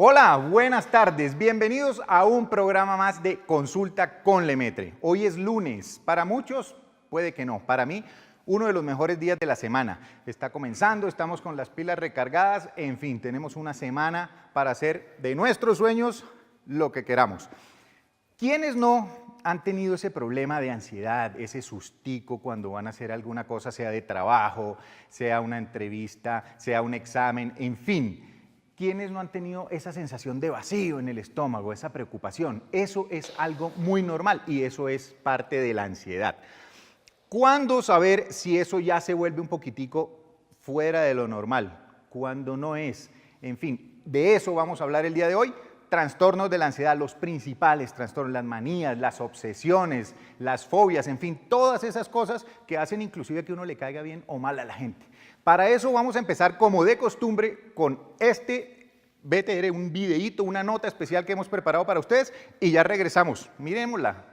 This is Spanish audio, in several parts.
Hola, buenas tardes. Bienvenidos a un programa más de Consulta con Lemaitre. Hoy es lunes. Para muchos, puede que no. Para mí, uno de los mejores días de la semana. Está comenzando, estamos con las pilas recargadas. En fin, tenemos una semana para hacer de nuestros sueños lo que queramos. ¿Quiénes no han tenido ese problema de ansiedad, ese sustico cuando van a hacer alguna cosa, sea de trabajo, sea una entrevista, sea un examen, en fin? ¿Quiénes no han tenido esa sensación de vacío en el estómago, esa preocupación? Eso es algo muy normal y eso es parte de la ansiedad. ¿Cuándo saber si eso ya se vuelve un poquitico fuera de lo normal? ¿Cuándo no es? En fin, de eso vamos a hablar el día de hoy. Trastornos de la ansiedad, los principales trastornos, las manías, las obsesiones, las fobias, en fin, todas esas cosas que hacen inclusive que uno le caiga bien o mal a la gente. Para eso vamos a empezar como de costumbre con este BTR, un videíto, una nota especial que hemos preparado para ustedes y ya regresamos. Miremosla.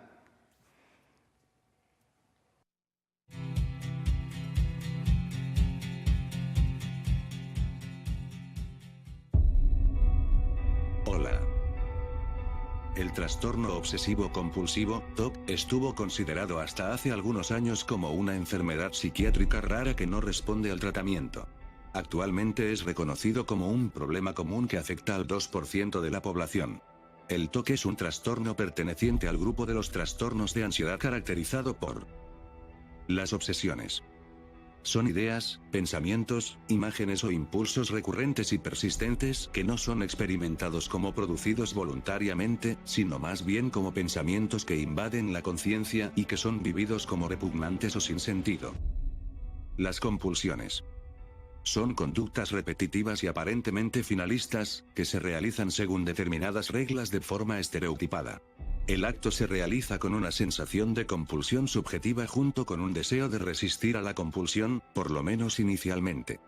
Hola. El trastorno obsesivo-compulsivo, TOC, estuvo considerado hasta hace algunos años como una enfermedad psiquiátrica rara que no responde al tratamiento. Actualmente es reconocido como un problema común que afecta al 2% de la población. El TOC es un trastorno perteneciente al grupo de los trastornos de ansiedad caracterizado por las obsesiones. Son ideas, pensamientos, imágenes o impulsos recurrentes y persistentes que no son experimentados como producidos voluntariamente, sino más bien como pensamientos que invaden la conciencia y que son vividos como repugnantes o sin sentido. Las compulsiones. Son conductas repetitivas y aparentemente finalistas, que se realizan según determinadas reglas de forma estereotipada. El acto se realiza con una sensación de compulsión subjetiva junto con un deseo de resistir a la compulsión, por lo menos inicialmente.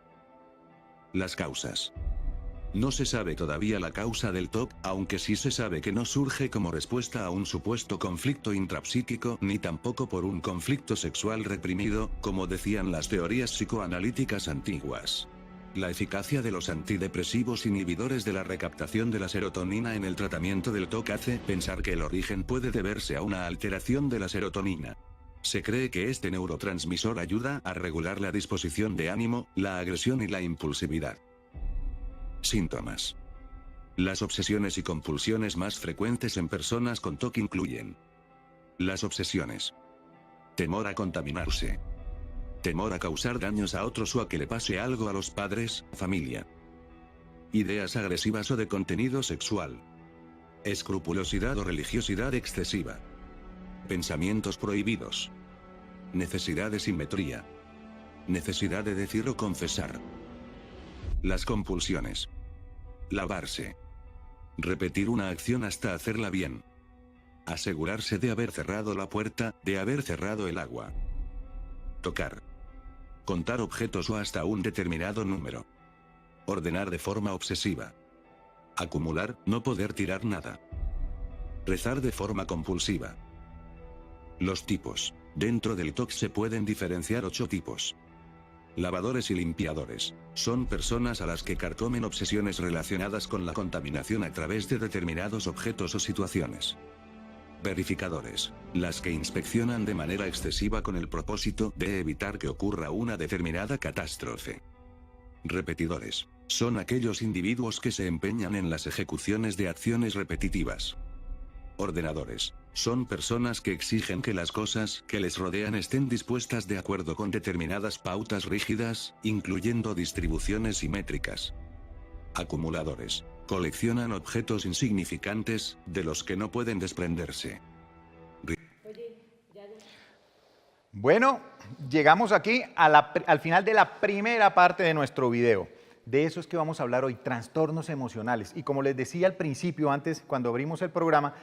Las causas. No se sabe todavía la causa del TOC, aunque sí se sabe que no surge como respuesta a un supuesto conflicto intrapsíquico ni tampoco por un conflicto sexual reprimido, como decían las teorías psicoanalíticas antiguas. La eficacia de los antidepresivos inhibidores de la recaptación de la serotonina en el tratamiento del TOC hace pensar que el origen puede deberse a una alteración de la serotonina. Se cree que este neurotransmisor ayuda a regular la disposición de ánimo, la agresión y la impulsividad. Síntomas. Las obsesiones y compulsiones más frecuentes en personas con TOC incluyen: las obsesiones. Temor a contaminarse. Temor a causar daños a otros o a que le pase algo a los padres, familia. Ideas agresivas o de contenido sexual. Escrupulosidad o religiosidad excesiva. Pensamientos prohibidos. Necesidad de simetría. Necesidad de decir o confesar. Las compulsiones. Lavarse. Repetir una acción hasta hacerla bien. Asegurarse de haber cerrado la puerta, de haber cerrado el agua. Tocar. Contar objetos o hasta un determinado número. Ordenar de forma obsesiva. Acumular, no poder tirar nada. Rezar de forma compulsiva. Los tipos. Dentro del TOC se pueden diferenciar 8 tipos. Lavadores y limpiadores. Son personas a las que carcomen obsesiones relacionadas con la contaminación a través de determinados objetos o situaciones. Verificadores. Las que inspeccionan de manera excesiva con el propósito de evitar que ocurra una determinada catástrofe. Repetidores. Son aquellos individuos que se empeñan en las ejecuciones de acciones repetitivas. Ordenadores. Son personas que exigen que las cosas que les rodean estén dispuestas de acuerdo con determinadas pautas rígidas, incluyendo distribuciones simétricas. Acumuladores. Coleccionan objetos insignificantes, de los que no pueden desprenderse. Bueno, llegamos aquí al final de la primera parte de nuestro video. De eso es que vamos a hablar hoy, trastornos emocionales. Y como les decía al principio, antes, cuando abrimos el programa,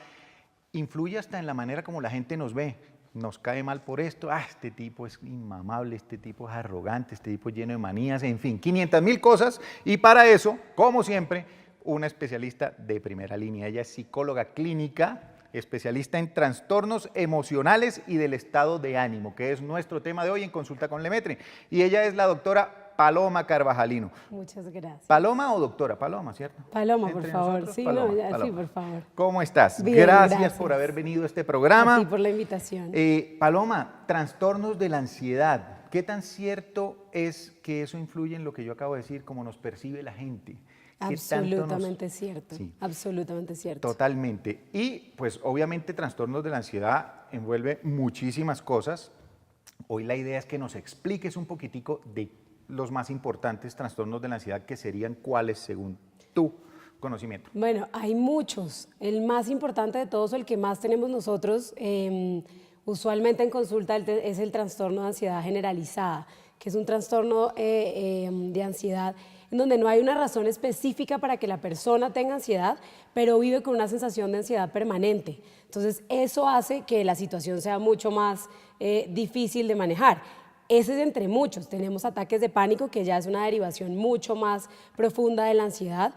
influye hasta en la manera como la gente nos ve. Nos cae mal por esto, este tipo es inmamable, este tipo es arrogante, este tipo es lleno de manías, en fin, 500.000 cosas. Y para eso, como siempre, una especialista de primera línea. Ella es psicóloga clínica, especialista en trastornos emocionales y del estado de ánimo, que es nuestro tema de hoy en Consulta con Lemaitre. Y ella es la doctora Paloma Carvajalino. Muchas gracias. ¿Paloma o doctora? Paloma, ¿cierto? Paloma, Entre por favor. nosotros, Sí, Paloma, no, ya, Paloma. sí, por favor. ¿Cómo estás? Bien, Gracias por haber venido a este programa. A ti por la invitación. Paloma, trastornos de la ansiedad. ¿Qué tan cierto es que eso influye en lo que yo acabo de decir, cómo nos percibe la gente? Absolutamente cierto, Sí, absolutamente cierto. totalmente. Y pues obviamente trastornos de la ansiedad envuelve muchísimas cosas. Hoy la idea es que nos expliques un poquitico de los más importantes trastornos de la ansiedad, que serían cuáles según tu conocimiento. Bueno, hay muchos. El más importante de todos, o el que más tenemos nosotros, usualmente en consulta, es el trastorno de ansiedad generalizada, que es un trastorno de ansiedad en donde no hay una razón específica para que la persona tenga ansiedad, pero vive con una sensación de ansiedad permanente. Entonces, eso hace que la situación sea mucho más difícil de manejar. Ese es entre muchos. Tenemos ataques de pánico, que ya es una derivación mucho más profunda de la ansiedad.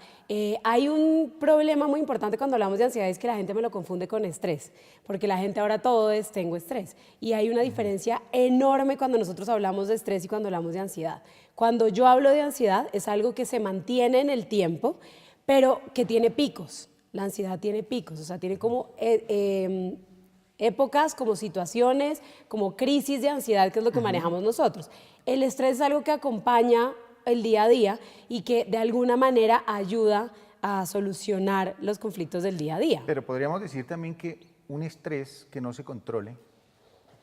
Hay un problema muy importante cuando hablamos de ansiedad, es que la gente me lo confunde con estrés, porque la gente ahora todo es tengo estrés. Y hay una diferencia enorme cuando nosotros hablamos de estrés y cuando hablamos de ansiedad. Cuando yo hablo de ansiedad, es algo que se mantiene en el tiempo, pero que tiene picos. La ansiedad tiene picos, o sea, tiene como épocas, como situaciones, como crisis de ansiedad, que es lo que manejamos nosotros. El estrés es algo que acompaña el día a día y que de alguna manera ayuda a solucionar los conflictos del día a día. Pero podríamos decir también que un estrés que no se controle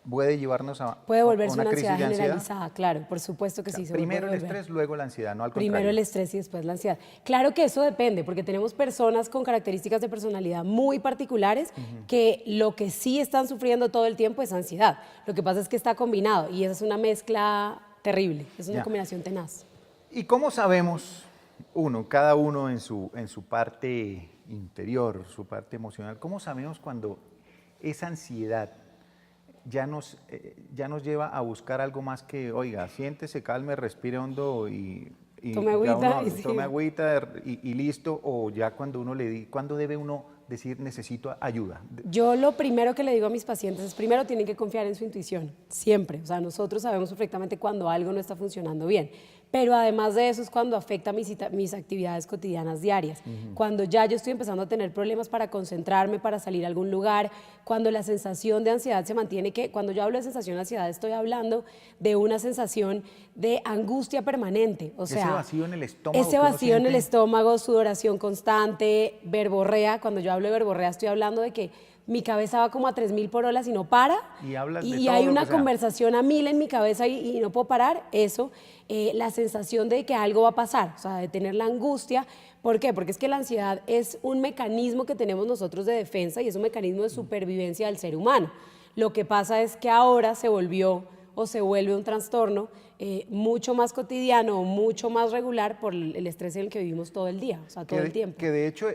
puede llevarnos a Puede volverse una crisis ansiedad de ansiedad. generalizada, claro, por supuesto que sí. Primero el estrés, luego la ansiedad, no al contrario. Primero el estrés y después la ansiedad. Claro que eso depende, porque tenemos personas con características de personalidad muy particulares que lo que sí están sufriendo todo el tiempo es ansiedad. Lo que pasa es que está combinado y esa es una mezcla terrible, es una combinación tenaz. ¿Y cómo sabemos cada uno en su parte interior, su parte emocional, cómo sabemos cuando esa ansiedad ya nos lleva a buscar algo más que, oiga, siéntese, calme, respire hondo y tome agüita, tome agüita y listo, o ya cuando cuando debe uno decir necesito ayuda? Yo lo primero que le digo a mis pacientes es, primero tienen que confiar en su intuición, siempre. O sea, nosotros sabemos perfectamente cuando algo no está funcionando bien. Pero además de eso es cuando afecta mis actividades cotidianas diarias. Cuando ya yo estoy empezando a tener problemas para concentrarme, para salir a algún lugar, cuando la sensación de ansiedad se mantiene, que cuando yo hablo de sensación de ansiedad estoy hablando de una sensación de angustia permanente. O sea, ese vacío en el estómago. Ese vacío en el estómago, sudoración constante, verborrea. Cuando yo hablo de verborrea estoy hablando de que mi cabeza va como a 3.000 por hora y no para. Y hablas de y todo hay lo una que sea. conversación a 1.000 en mi cabeza y no puedo parar. Eso, la sensación de que algo va a pasar, o sea, de tener la angustia. ¿Por qué? Porque es que la ansiedad es un mecanismo que tenemos nosotros de defensa y es un mecanismo de supervivencia del ser humano. Lo que pasa es que ahora se volvió o se vuelve un trastorno mucho más cotidiano o mucho más regular por el estrés en el que vivimos todo el día, o sea, todo el tiempo. Que de hecho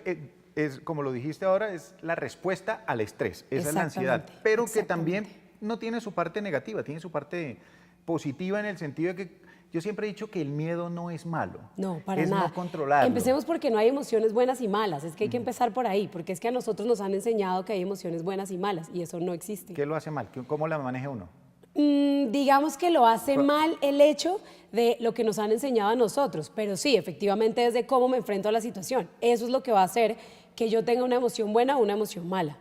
es, como lo dijiste ahora, es la respuesta al estrés, esa es la ansiedad, pero que también no tiene su parte negativa, tiene su parte positiva en el sentido de que yo siempre he dicho que el miedo no es malo. No, para es nada. no controlarlo. Empecemos porque no hay emociones buenas y malas, es que hay que empezar por ahí, porque es que a nosotros nos han enseñado que hay emociones buenas y malas y eso no existe. ¿Qué lo hace mal? ¿Cómo la maneja uno? Digamos que lo hace mal el hecho de lo que nos han enseñado a nosotros, pero sí, efectivamente es de cómo me enfrento a la situación. Eso es lo que va a hacer que yo tenga una emoción buena o una emoción mala.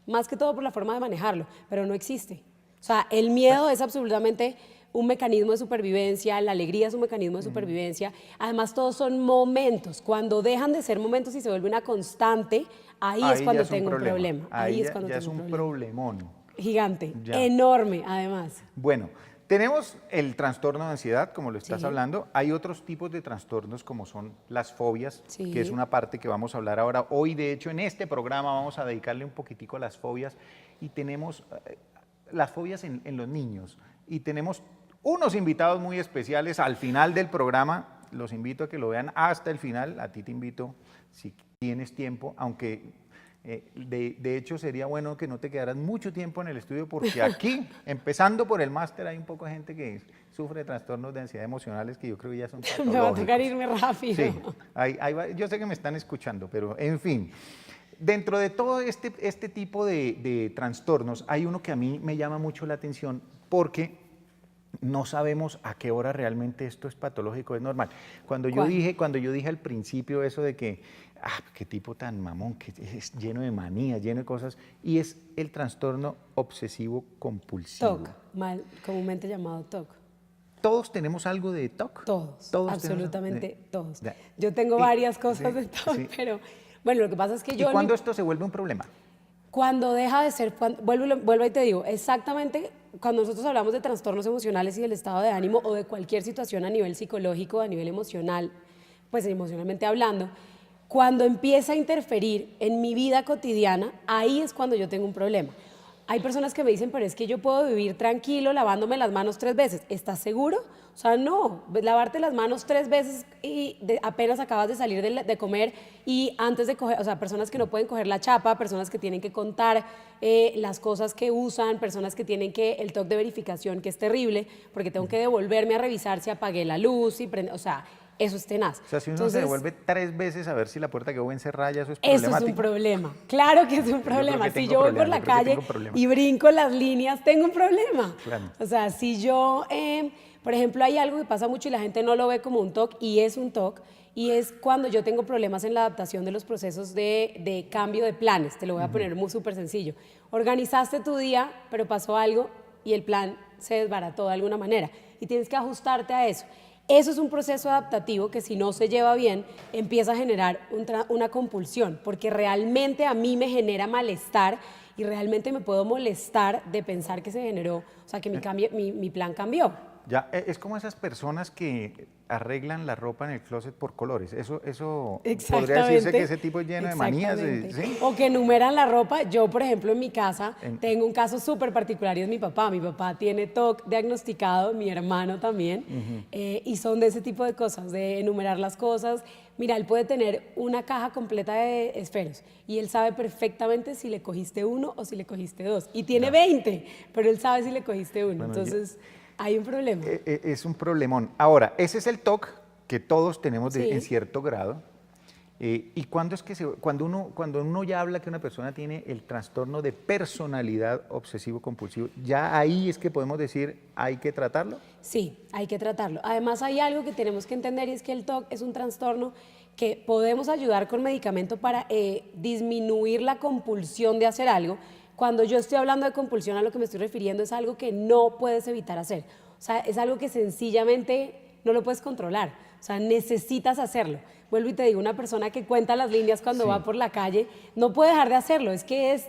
Más que todo por la forma de manejarlo, pero no existe. O sea, el miedo es absolutamente un mecanismo de supervivencia, la alegría es un mecanismo de supervivencia. Además, todos son momentos. Cuando dejan de ser momentos y se vuelve una constante, ahí es cuando tengo un problema. Ahí es cuando tengo un problemón. Gigante, enorme además. Bueno, tenemos el trastorno de ansiedad, como lo estás hablando. Hay otros tipos de trastornos como son las fobias, que es una parte que vamos a hablar ahora. Hoy, de hecho, en este programa vamos a dedicarle un poquitico a las fobias y tenemos las fobias en los niños. Y tenemos unos invitados muy especiales al final del programa. Los invito a que lo vean hasta el final. A ti te invito, si tienes tiempo, aunque De hecho, sería bueno que no te quedaras mucho tiempo en el estudio porque aquí, empezando por el máster, hay un poco de gente que sufre de trastornos de ansiedad emocionales que yo creo que ya son patológicos. Me va a tocar irme rápido. Sí, yo sé que me están escuchando, pero en fin. Dentro de todo este tipo de trastornos, hay uno que a mí me llama mucho la atención porque no sabemos a qué hora realmente esto es patológico, es normal. Cuando yo dije al principio eso de que, qué tipo tan mamón, que es lleno de manías, lleno de cosas, y es el trastorno obsesivo compulsivo. TOC, comúnmente llamado TOC. ¿Todos tenemos algo de TOC? Todos absolutamente todos. Ya. Yo tengo varias cosas sí, de TOC, sí. pero bueno, lo que pasa es que yo... ¿Y cuándo esto se vuelve un problema? Cuando deja de ser, vuelvo y te digo, exactamente cuando nosotros hablamos de trastornos emocionales y del estado de ánimo o de cualquier situación a nivel psicológico, a nivel emocional, pues emocionalmente hablando, cuando empieza a interferir en mi vida cotidiana, ahí es cuando yo tengo un problema. Hay personas que me dicen, pero es que yo puedo vivir tranquilo lavándome las manos 3 veces. ¿Estás seguro? O sea, no, lavarte las manos 3 veces y apenas acabas de salir de comer y antes de coger, o sea, personas que no pueden coger la chapa, personas que tienen que contar las cosas que usan, personas que tienen el TOC de verificación, que es terrible, porque tengo que devolverme a revisar si apagué la luz, o sea, eso es tenaz. O sea, si uno se devuelve 3 veces a ver si la puerta quedó encerrada, ya eso es problemático. Eso es un problema. Claro que es un problema. Si yo voy por la calle y brinco las líneas, tengo un problema. Claro. O sea, si yo, por ejemplo, hay algo que pasa mucho y la gente no lo ve como un TOC, y es un TOC, y es cuando yo tengo problemas en la adaptación de los procesos de cambio de planes. Te lo voy a poner muy súper sencillo. Organizaste tu día, pero pasó algo y el plan se desbarató de alguna manera y tienes que ajustarte a eso. Eso es un proceso adaptativo que si no se lleva bien, empieza a generar una compulsión, porque realmente a mí me genera malestar y realmente me puedo molestar de pensar que se generó, o sea, que mi plan cambió. Ya, es como esas personas que arreglan la ropa en el closet por colores. Eso podría decirse que ese tipo es lleno de manías. ¿Sí? O que enumeran la ropa. Yo, por ejemplo, en mi casa tengo un caso súper particular y es mi papá. Mi papá tiene TOC diagnosticado, mi hermano también, y son de ese tipo de cosas, de enumerar las cosas. Mira, él puede tener una caja completa de esferos y él sabe perfectamente si le cogiste 1 o si le cogiste 2. Y tiene 20, pero él sabe si le cogiste 1. Bueno, entonces... hay un problema. Es un problemón. Ahora, ese es el TOC que todos tenemos Sí. en cierto grado. ¿Y cuándo es que cuando uno ya habla que una persona tiene el trastorno de personalidad obsesivo-compulsivo, ya ahí es que podemos decir, ¿hay que tratarlo? Sí, hay que tratarlo. Además, hay algo que tenemos que entender y es que el TOC es un trastorno que podemos ayudar con medicamento para disminuir la compulsión de hacer algo. Cuando yo estoy hablando de compulsión, a lo que me estoy refiriendo es algo que no puedes evitar hacer. O sea, es algo que sencillamente no lo puedes controlar. O sea, necesitas hacerlo. Vuelvo y te digo, una persona que cuenta las líneas cuando va por la calle no puede dejar de hacerlo. Es que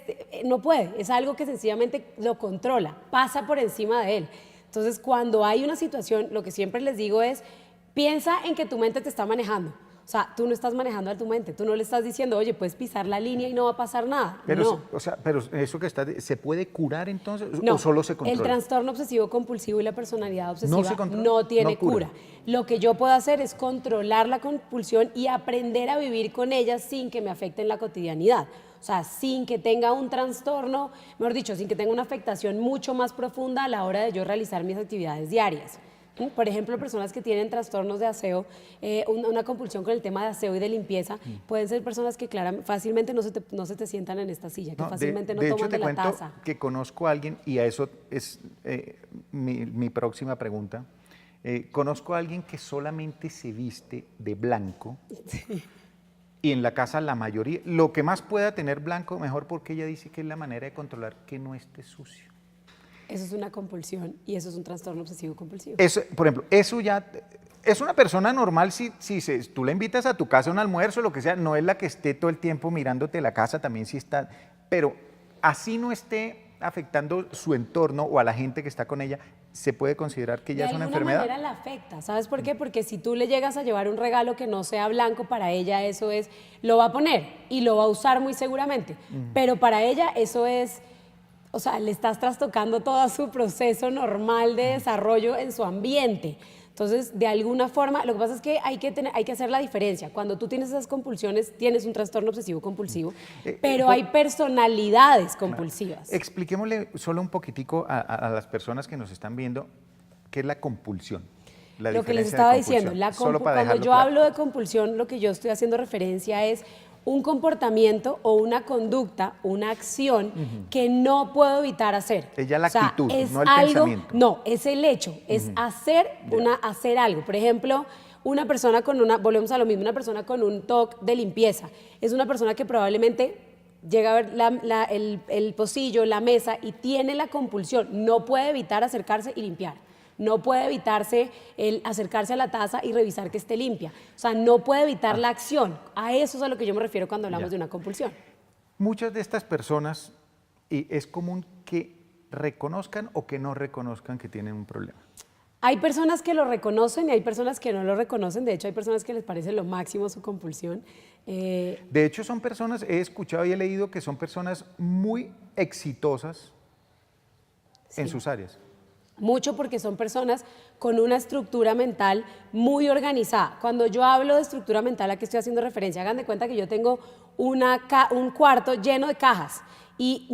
no puede. Es algo que sencillamente lo controla, pasa por encima de él. Entonces, cuando hay una situación, lo que siempre les digo es, piensa en que tu mente te está manejando. O sea, tú no estás manejando a tu mente, tú no le estás diciendo, oye, puedes pisar la línea y no va a pasar nada. Pero, no. pero eso que ¿se puede curar entonces No, o solo se controla? el trastorno obsesivo compulsivo y la personalidad obsesiva no tiene cura. Lo que yo puedo hacer es controlar la compulsión y aprender a vivir con ella sin que me afecte en la cotidianidad. O sea, sin que tenga un trastorno, mejor dicho, sin que tenga una afectación mucho más profunda a la hora de yo realizar mis actividades diarias. Por ejemplo, personas que tienen trastornos de aseo, una compulsión con el tema de aseo y de limpieza, pueden ser personas que fácilmente no se te sientan en esta silla, que fácilmente no toman de la taza. De hecho, te cuento que conozco a alguien, y a eso es mi próxima pregunta. Conozco a alguien que solamente se viste de blanco. Sí. Y en la casa la mayoría, lo que más pueda tener blanco, mejor, porque ella dice que es la manera de controlar que no esté sucio. Eso es una compulsión y eso es un trastorno obsesivo compulsivo. Eso, por ejemplo, eso ya es una persona normal si tú la invitas a tu casa a un almuerzo, lo que sea, no es la que esté todo el tiempo mirándote la casa, también sí está, pero así no esté afectando su entorno o a la gente que está con ella, ¿se puede considerar que ya es una enfermedad? De alguna manera la afecta, ¿sabes por qué? Porque si tú le llegas a llevar un regalo que no sea blanco, para ella eso es, lo va a poner y lo va a usar muy seguramente, pero para ella eso es... O sea, le estás trastocando todo su proceso normal de desarrollo en su ambiente. Entonces, de alguna forma, lo que pasa es que hay que hacer la diferencia. Cuando tú tienes esas compulsiones, tienes un trastorno obsesivo compulsivo, pero hay personalidades compulsivas. Expliquémosle solo un poquitico a las personas que nos están viendo qué es la compulsión. La Lo que les diferencia estaba de diciendo, compulsión, solo para cuando dejarlo yo claro. hablo de compulsión, lo que yo estoy haciendo referencia es un comportamiento o una conducta, una acción que no puedo evitar hacer. Es ya la actitud, es no el algo, pensamiento. no, es el hecho, es hacer algo. Por ejemplo, una persona volvemos a lo mismo, una persona con un TOC de limpieza, es una persona que probablemente llega a ver el pocillo, la mesa y tiene la compulsión, no puede evitar acercarse y limpiar. No puede evitarse el acercarse a la taza y revisar que esté limpia. O sea, no puede evitar la acción. A eso es a lo que yo me refiero cuando hablamos de una compulsión. Muchas de estas personas, y es común que reconozcan o que no reconozcan que tienen un problema. Hay personas que lo reconocen y hay personas que no lo reconocen. De hecho, hay personas que les parece lo máximo su compulsión. De hecho, son personas, he escuchado y he leído que son personas muy exitosas en sus áreas. Mucho porque son personas con una estructura mental muy organizada. Cuando yo hablo de estructura mental, ¿a qué estoy haciendo referencia? Hagan de cuenta que yo tengo un cuarto lleno de cajas y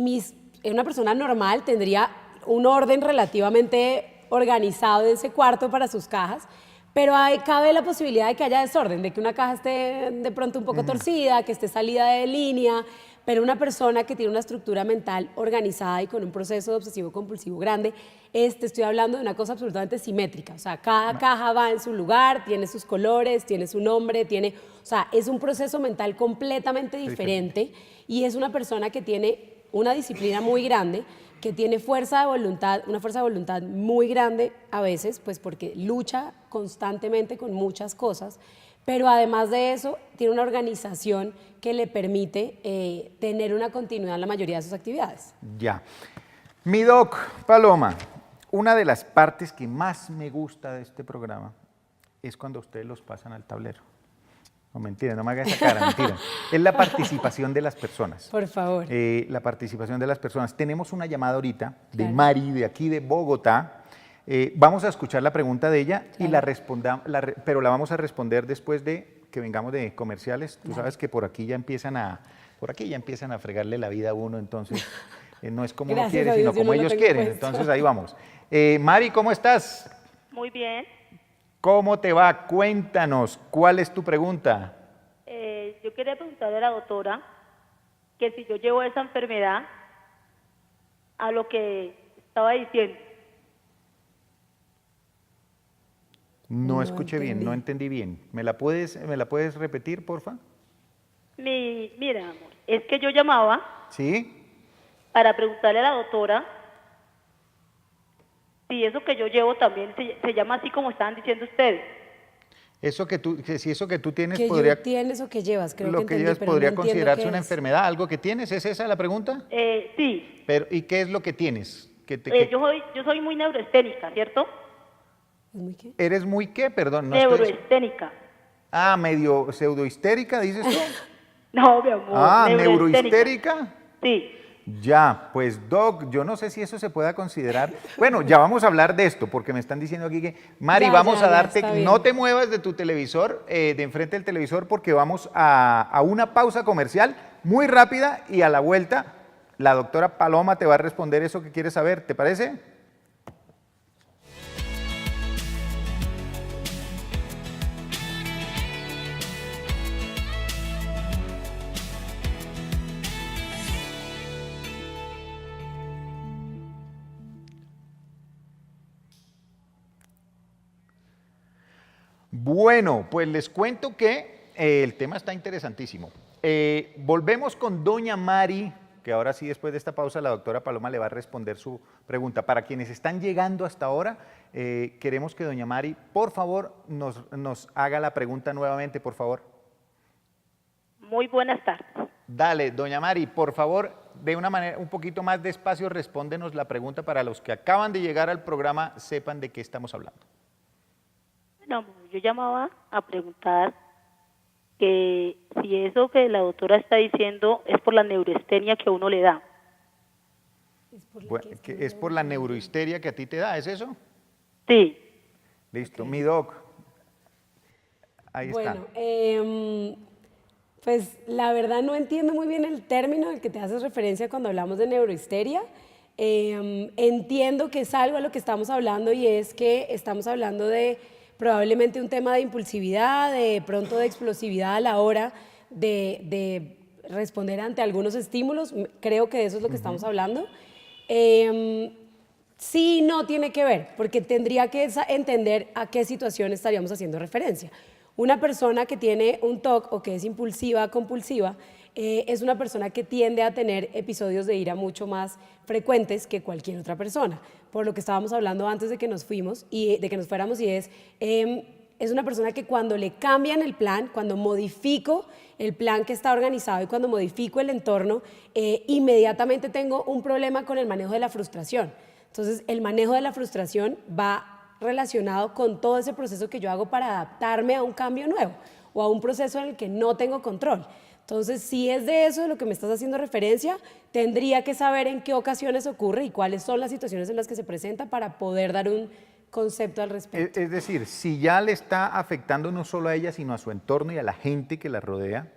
una persona normal tendría un orden relativamente organizado de ese cuarto para sus cajas, pero cabe la posibilidad de que haya desorden, de que una caja esté de pronto un poco torcida, que esté salida de línea, pero una persona que tiene una estructura mental organizada y con un proceso de obsesivo compulsivo grande, estoy hablando de una cosa absolutamente simétrica, o sea, cada caja va en su lugar, tiene sus colores, tiene su nombre, o sea, es un proceso mental completamente diferente y es una persona que tiene una disciplina muy grande, que tiene fuerza de voluntad, una fuerza de voluntad muy grande a veces, pues porque lucha constantemente con muchas cosas, pero además de eso tiene una organización que le permite tener una continuidad en la mayoría de sus actividades. Ya. Mi doc, Paloma, una de las partes que más me gusta de este programa es cuando ustedes los pasan al tablero. No, mentira, no me haga esa cara, mentira. Es la participación de las personas. Por favor. La participación de las personas. Tenemos una llamada ahorita de Claro. Mari, de aquí de Bogotá. Vamos a escuchar la pregunta de ella y pero la vamos a responder después de que vengamos de comerciales. Tú sabes que por aquí ya empiezan a fregarle la vida a uno, entonces no es como uno Gracias quiere, a sino Dios, yo como no lo ellos tengo quieren. puesto. Entonces ahí vamos. Mari, ¿cómo estás? Muy bien. ¿Cómo te va? Cuéntanos, ¿cuál es tu pregunta? Yo quería preguntarle a la doctora que si yo llevo esa enfermedad a lo que estaba diciendo. No escuché bien, no entendí bien. ¿Me la puedes repetir, porfa? Mira, amor, es que yo llamaba ¿Sí? para preguntarle a la doctora si eso que yo llevo también se llama así como estaban diciendo ustedes. Si eso que tú tienes ¿Que podría, tienes o que llevas? Creo lo que que entendí, llevas pero podría no entiendo considerarse qué una es. enfermedad, ¿algo que tienes? ¿Es esa la pregunta? Sí. Pero, ¿y qué es lo que tienes? ¿Qué- Yo soy muy neuroesténica, ¿cierto? ¿Es muy qué? ¿Eres muy qué? Perdón, no estoy... Neuroesténica. Ah, medio pseudohistérica, dices tú. No, mi amor. Ah, neuroesténica. neurohistérica. Sí. Ya, pues Doc, yo no sé si eso se pueda considerar. Bueno, ya vamos a hablar de esto, porque me están diciendo aquí que, Mari, vamos a darte, está bien. no te muevas de tu televisor, de enfrente del televisor, porque vamos a una pausa comercial muy rápida y a la vuelta la doctora Paloma te va a responder eso que quieres saber, ¿te parece? Bueno, pues les cuento que el tema está interesantísimo. Volvemos con doña Mari, que ahora sí, después de esta pausa, la doctora Paloma le va a responder su pregunta. Para quienes están llegando hasta ahora, queremos que doña Mari, por favor, nos haga la pregunta nuevamente, por favor. Muy buenas tardes. Dale, doña Mari, por favor, de una manera un poquito más despacio, respóndenos la pregunta para los que acaban de llegar al programa, sepan de qué estamos hablando. Bueno, amor, yo llamaba a preguntar que si eso que la doctora está diciendo es por la neurastenia que a uno le da. Es por la Bueno, que es por la neurohisteria que a ti te da, ¿es eso? Sí. Listo. Mi doc. Ahí está. Bueno, pues la verdad no entiendo muy bien el término al que te haces referencia cuando hablamos de neurohisteria. Entiendo que es algo a lo que estamos hablando y es que estamos hablando de probablemente un tema de impulsividad, de pronto de explosividad a la hora de responder ante algunos estímulos. Creo que de eso es lo que estamos hablando. Sí, no tiene que ver, porque tendría que entender a qué situación estaríamos haciendo referencia. Una persona que tiene un TOC o que es impulsiva, compulsiva, es una persona que tiende a tener episodios de ira mucho más frecuentes que cualquier otra persona. Por lo que estábamos hablando antes de que nos fuéramos, y es una persona que cuando le cambian el plan, cuando modifico el plan que está organizado y cuando modifico el entorno, inmediatamente tengo un problema con el manejo de la frustración. Entonces, el manejo de la frustración va relacionado con todo ese proceso que yo hago para adaptarme a un cambio nuevo o a un proceso en el que no tengo control. Entonces, si es de eso de lo que me estás haciendo referencia, tendría que saber en qué ocasiones ocurre y cuáles son las situaciones en las que se presenta para poder dar un concepto al respecto. Es decir, si ya le está afectando no solo a ella, sino a su entorno y a la gente que la rodea,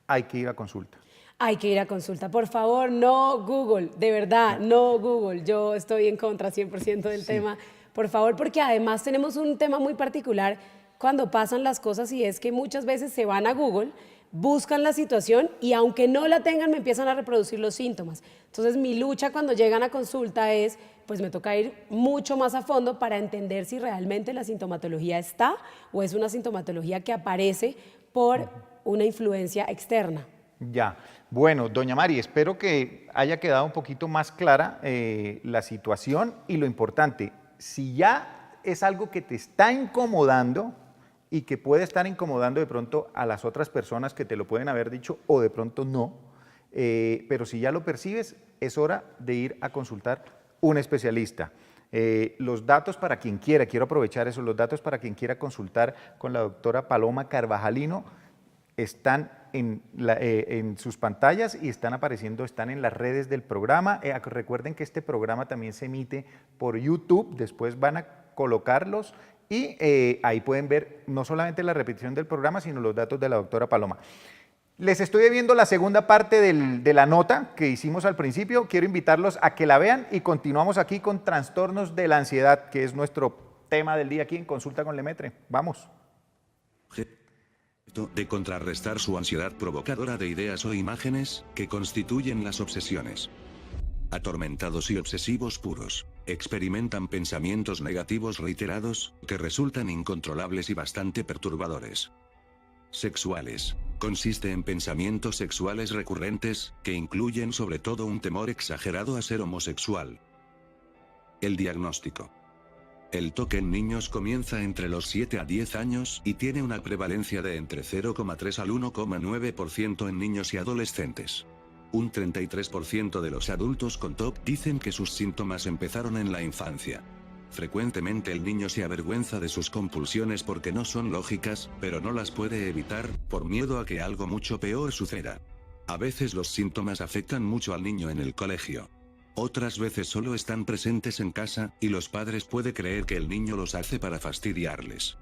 hay que ir a consulta. Hay que ir a consulta. Por favor, no Google, de verdad, no Google. Yo estoy en contra 100% del tema. Por favor, porque además tenemos un tema muy particular cuando pasan las cosas y es que muchas veces se van a Google, buscan la situación y aunque no la tengan me empiezan a reproducir los síntomas. Entonces mi lucha cuando llegan a consulta es, pues me toca ir mucho más a fondo para entender si realmente la sintomatología está o es una sintomatología que aparece por una influencia externa. Ya. Bueno, doña Mari, espero que haya quedado un poquito más clara la situación y lo importante, si ya es algo que te está incomodando y que puede estar incomodando de pronto a las otras personas que te lo pueden haber dicho o de pronto no, pero si ya lo percibes, es hora de ir a consultar un especialista. Los datos para quien quiera, quiero aprovechar eso, los datos para quien quiera consultar con la doctora Paloma Carvajalino están en sus pantallas y están apareciendo, están en las redes del programa. Recuerden que este programa también se emite por YouTube, después van a colocarlos y ahí pueden ver no solamente la repetición del programa, sino los datos de la doctora Paloma. Les estoy viendo la segunda parte de la nota que hicimos al principio. Quiero invitarlos a que la vean y continuamos aquí con trastornos de la ansiedad, que es nuestro tema del día aquí en Consulta con Lemaitre. Vamos. De contrarrestar su ansiedad provocadora de ideas o imágenes, que constituyen las obsesiones. Atormentados y obsesivos puros, experimentan pensamientos negativos reiterados, que resultan incontrolables y bastante perturbadores. Sexuales. Consiste en pensamientos sexuales recurrentes, que incluyen sobre todo un temor exagerado a ser homosexual. El diagnóstico. El TOC en niños comienza entre los 7 a 10 años y tiene una prevalencia de entre 0,3 al 1,9% en niños y adolescentes. Un 33% de los adultos con TOC dicen que sus síntomas empezaron en la infancia. Frecuentemente el niño se avergüenza de sus compulsiones porque no son lógicas, pero no las puede evitar, por miedo a que algo mucho peor suceda. A veces los síntomas afectan mucho al niño en el colegio. Otras veces solo están presentes en casa, y los padres pueden creer que el niño los hace para fastidiarles.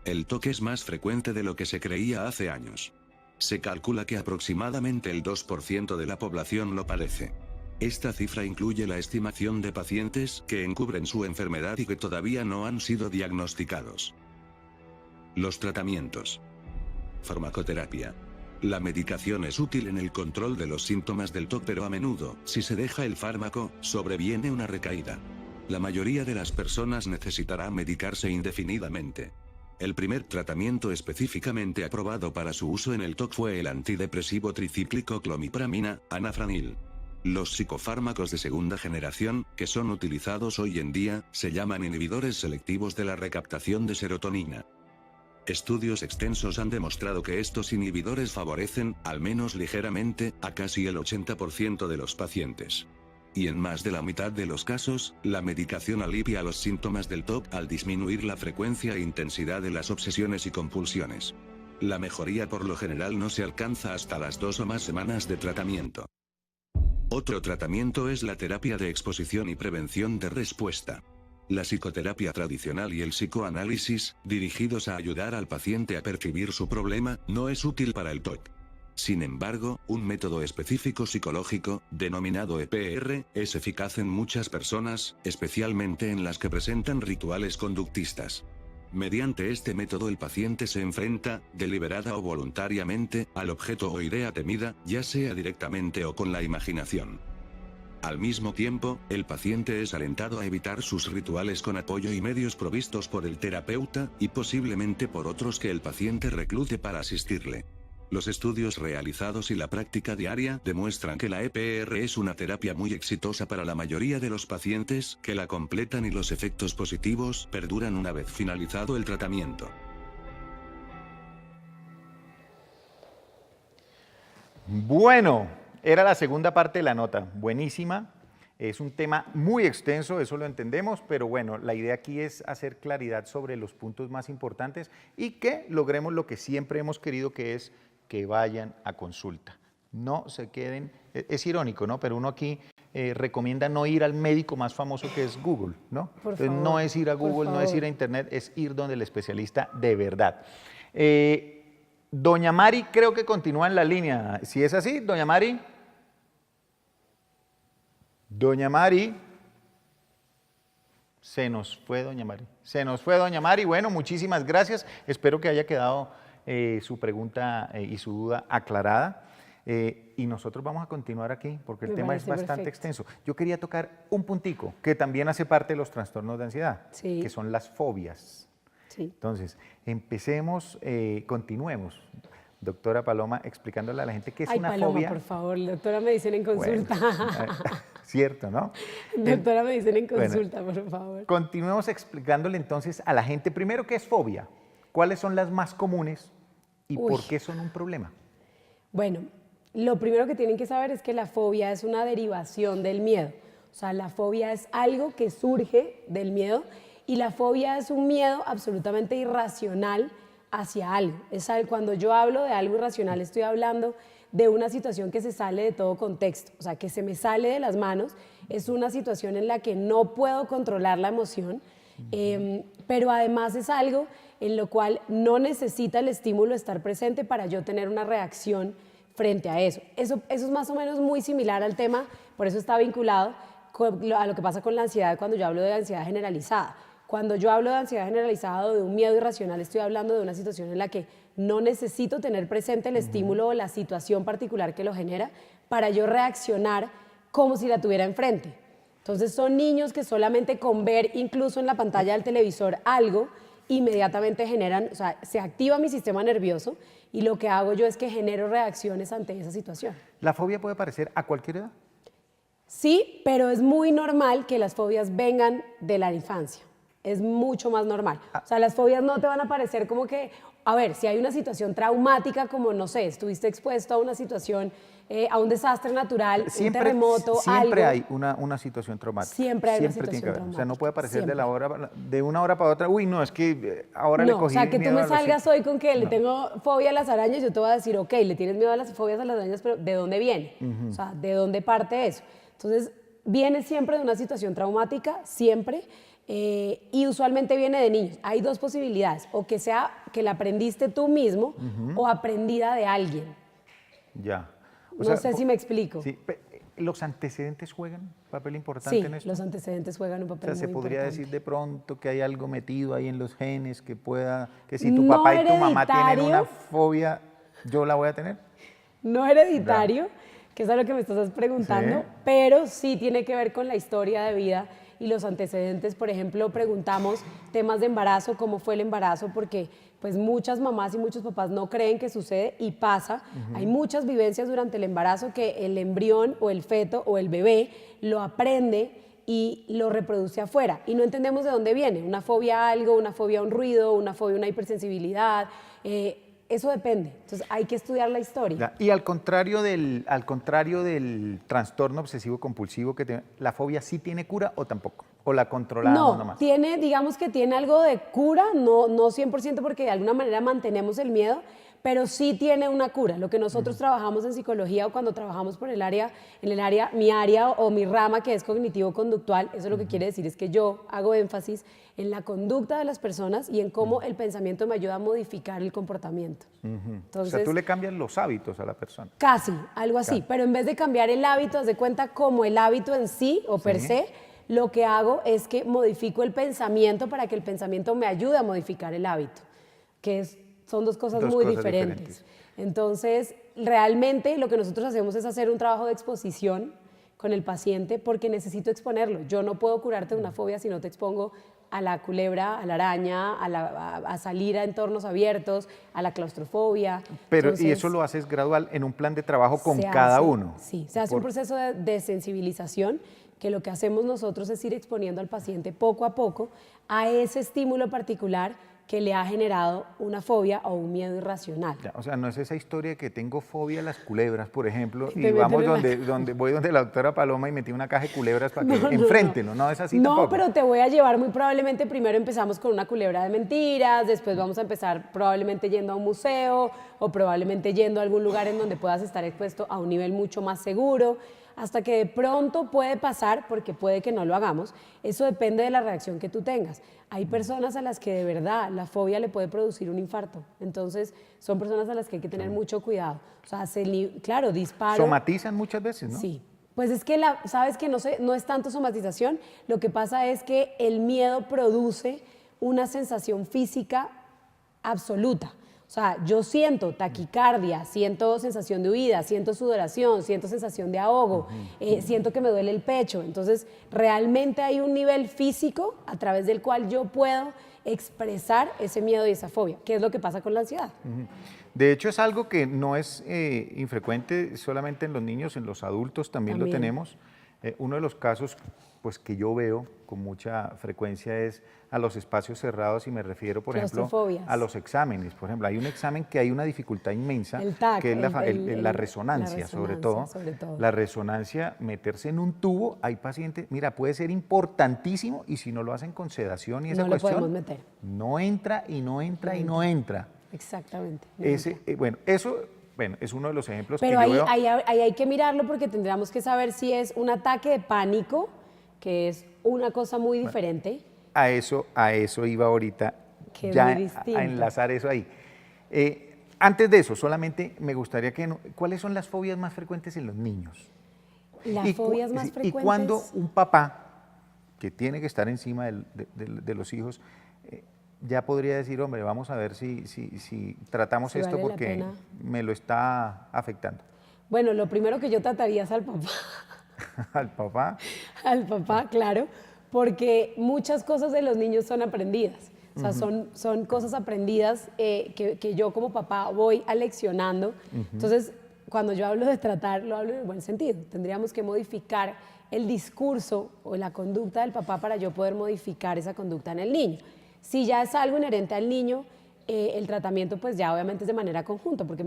El TOC es más frecuente de lo que se creía hace años. Se calcula que aproximadamente el 2% de la población lo padece. Esta cifra incluye la estimación de pacientes que encubren su enfermedad y que todavía no han sido diagnosticados. Los tratamientos. Farmacoterapia. La medicación es útil en el control de los síntomas del TOC, pero a menudo, si se deja el fármaco, sobreviene una recaída. La mayoría de las personas necesitará medicarse indefinidamente. El primer tratamiento específicamente aprobado para su uso en el TOC fue el antidepresivo tricíclico clomipramina, anafranil. Los psicofármacos de segunda generación, que son utilizados hoy en día, se llaman inhibidores selectivos de la recaptación de serotonina. Estudios extensos han demostrado que estos inhibidores favorecen, al menos ligeramente, a casi el 80% de los pacientes. Y en más de la mitad de los casos, la medicación alivia los síntomas del TOC al disminuir la frecuencia e intensidad de las obsesiones y compulsiones. La mejoría por lo general no se alcanza hasta las 2 o más semanas de tratamiento. Otro tratamiento es la terapia de exposición y prevención de respuesta. La psicoterapia tradicional y el psicoanálisis, dirigidos a ayudar al paciente a percibir su problema, no es útil para el TOC. Sin embargo, un método específico psicológico, denominado EPR, es eficaz en muchas personas, especialmente en las que presentan rituales conductistas. Mediante este método el paciente se enfrenta, deliberada o voluntariamente, al objeto o idea temida, ya sea directamente o con la imaginación. Al mismo tiempo, el paciente es alentado a evitar sus rituales con apoyo y medios provistos por el terapeuta, y posiblemente por otros que el paciente reclute para asistirle. Los estudios realizados y la práctica diaria demuestran que la EPR es una terapia muy exitosa para la mayoría de los pacientes que la completan y los efectos positivos perduran una vez finalizado el tratamiento. Bueno, era la segunda parte de la nota, buenísima. Es un tema muy extenso, eso lo entendemos, pero bueno, la idea aquí es hacer claridad sobre los puntos más importantes y que logremos lo que siempre hemos querido, que es que vayan a consulta. No se queden, es irónico, ¿no? Pero uno aquí recomienda no ir al médico más famoso, que es Google, ¿no? Entonces, no es ir a Google, no es ir a Internet, es ir donde el especialista de verdad. Doña Mari creo que continúa en la línea. Si es así, doña Mari. Doña Mari. Se nos fue doña Mari. Se nos fue doña Mari. Bueno, muchísimas gracias. Espero que haya quedado su pregunta y su duda aclarada. Y nosotros vamos a continuar aquí porque el tema es bastante extenso. Yo quería tocar un puntico que también hace parte de los trastornos de ansiedad, que son las fobias. Sí. Entonces, empecemos, continuemos. Doctora Paloma, explicándole a la gente qué es una Paloma, fobia. Por favor, doctora me dicen en consulta. Bueno, cierto, ¿no? Doctora me dicen en consulta, por favor. Continuemos explicándole entonces a la gente primero qué es fobia, cuáles son las más comunes y por qué son un problema. Bueno, lo primero que tienen que saber es que la fobia es una derivación del miedo. O sea, la fobia es algo que surge del miedo y la fobia es un miedo absolutamente irracional hacia algo. Cuando yo hablo de algo irracional, estoy hablando de una situación que se sale de todo contexto, o sea, que se me sale de las manos, es una situación en la que no puedo controlar la emoción, pero además es algo en lo cual no necesita el estímulo estar presente para yo tener una reacción frente a eso. Eso es más o menos muy similar al tema, por eso está vinculado a lo que pasa con la ansiedad cuando yo hablo de ansiedad generalizada. Cuando yo hablo de ansiedad generalizada o de un miedo irracional, estoy hablando de una situación en la que no necesito tener presente el estímulo o la situación particular que lo genera para yo reaccionar como si la tuviera enfrente. Entonces son niños que solamente con ver incluso en la pantalla del televisor algo, inmediatamente generan, o sea, se activa mi sistema nervioso y lo que hago yo es que genero reacciones ante esa situación. ¿La fobia puede aparecer a cualquier edad? Sí, pero es muy normal que las fobias vengan de la infancia. Es mucho más normal. O sea, las fobias no te van a parecer como que, a ver, si hay una situación traumática, como, no sé, estuviste expuesto a una situación, a un desastre natural, un terremoto, siempre algo. hay una situación traumática. Siempre hay una situación traumática. O sea, no puede aparecer de una hora para otra. Uy, no, es que ahora le cogí. O sea, que tú me salgas hoy con que le tengo fobia a las arañas, yo te voy a decir, ok, le tienes miedo a las fobias a las arañas, pero ¿de dónde viene? O sea, ¿de dónde parte eso? Entonces, viene siempre de una situación traumática, siempre. Y usualmente viene de niños. Hay dos posibilidades, o que sea que la aprendiste tú mismo o aprendida de alguien. Ya. No sé si me explico. Sí, ¿los antecedentes juegan un papel importante en esto? Sí, los antecedentes juegan un papel muy importante. ¿Se podría decir de pronto que hay algo metido ahí en los genes que si tu papá y tu mamá tienen una fobia, yo la voy a tener? No hereditario, que es a lo que me estás preguntando, pero sí tiene que ver con la historia de vida y los antecedentes. Por ejemplo, preguntamos temas de embarazo, cómo fue el embarazo, porque pues muchas mamás y muchos papás no creen que sucede y pasa. Hay muchas vivencias durante el embarazo que el embrión o el feto o el bebé lo aprende y lo reproduce afuera y no entendemos de dónde viene, una fobia a algo, una fobia a un ruido, una fobia a una hipersensibilidad, eso depende. Entonces hay que estudiar la historia. Y al contrario del trastorno obsesivo compulsivo, ¿la fobia sí tiene cura o tampoco? ¿O la controlamos nomás? Digamos que tiene algo de cura, no 100% porque de alguna manera mantenemos el miedo, pero sí tiene una cura. Lo que nosotros trabajamos en psicología o cuando trabajamos por mi área o mi rama que es cognitivo-conductual, eso lo que quiere decir es que yo hago énfasis en la conducta de las personas y en cómo el pensamiento me ayuda a modificar el comportamiento. Entonces, o sea, tú le cambias los hábitos a la persona. Casi, algo así, pero en vez de cambiar el hábito, haz de cuenta como el hábito en sí o per se, lo que hago es que modifico el pensamiento para que el pensamiento me ayude a modificar el hábito, son dos cosas muy diferentes. Entonces, realmente lo que nosotros hacemos es hacer un trabajo de exposición con el paciente porque necesito exponerlo. Yo no puedo curarte de una fobia si no te expongo a la culebra, a la araña, a salir a entornos abiertos, a la claustrofobia. Pero, entonces, ¿y eso lo haces gradual en un plan de trabajo con cada uno? Sí, se hace un proceso de sensibilización que lo que hacemos nosotros es ir exponiendo al paciente poco a poco a ese estímulo particular que le ha generado una fobia o un miedo irracional. Ya, o sea, no es esa historia de que tengo fobia a las culebras, por ejemplo, y Te vamos voy meten donde la doctora Paloma y metí una caja de culebras para que enfréntelo, no es así tampoco. No, pero te voy a llevar muy probablemente, primero empezamos con una culebra de mentiras, después vamos a empezar probablemente yendo a un museo o probablemente yendo a algún lugar en donde puedas estar expuesto a un nivel mucho más seguro, hasta que de pronto puede pasar, porque puede que no lo hagamos, eso depende de la reacción que tú tengas. Hay personas a las que de verdad la fobia le puede producir un infarto, entonces son personas a las que hay que tener mucho cuidado. O sea, claro, disparo. Somatizan muchas veces, ¿no? Sí, pues es que sabes que no es tanto somatización, lo que pasa es que el miedo produce una sensación física absoluta. O sea, yo siento taquicardia, siento sensación de huida, siento sudoración, siento sensación de ahogo, siento que me duele el pecho. Entonces, realmente hay un nivel físico a través del cual yo puedo expresar ese miedo y esa fobia, que es lo que pasa con la ansiedad. De hecho, es algo que no es infrecuente solamente en los niños, en los adultos también lo tenemos. Uno de los casos pues, que yo veo con mucha frecuencia es a los espacios cerrados y me refiero, por ejemplo, a los exámenes. Por ejemplo, hay un examen que hay una dificultad inmensa, que es la resonancia, sobre todo. La resonancia, meterse en un tubo, hay pacientes, mira, puede ser importantísimo y si no lo hacen con sedación y esa cuestión, lo podemos meter. No entra y no entra y no entra. Exactamente. Bueno, eso es uno de los ejemplos pero que yo veo. Ahí hay que mirarlo porque tendríamos que saber si es un ataque de pánico, que es una cosa muy diferente. A eso iba ahorita, que ya a enlazar eso ahí. Antes de eso, solamente me gustaría que... ¿Cuáles son las fobias más frecuentes en los niños? Las fobias más frecuentes... Y cuando un papá, que tiene que estar encima de los hijos, ya podría decir, hombre, vamos a ver si tratamos esto vale porque me lo está afectando. Bueno, lo primero que yo trataría es al papá. ¿Al papá? Al papá, claro, porque muchas cosas de los niños son aprendidas. O sea, son cosas aprendidas que yo como papá voy aleccionando. Entonces, cuando yo hablo de tratar, lo hablo en el buen sentido. Tendríamos que modificar el discurso o la conducta del papá para yo poder modificar esa conducta en el niño. Si ya es algo inherente al niño, el tratamiento pues ya obviamente es de manera conjunta, porque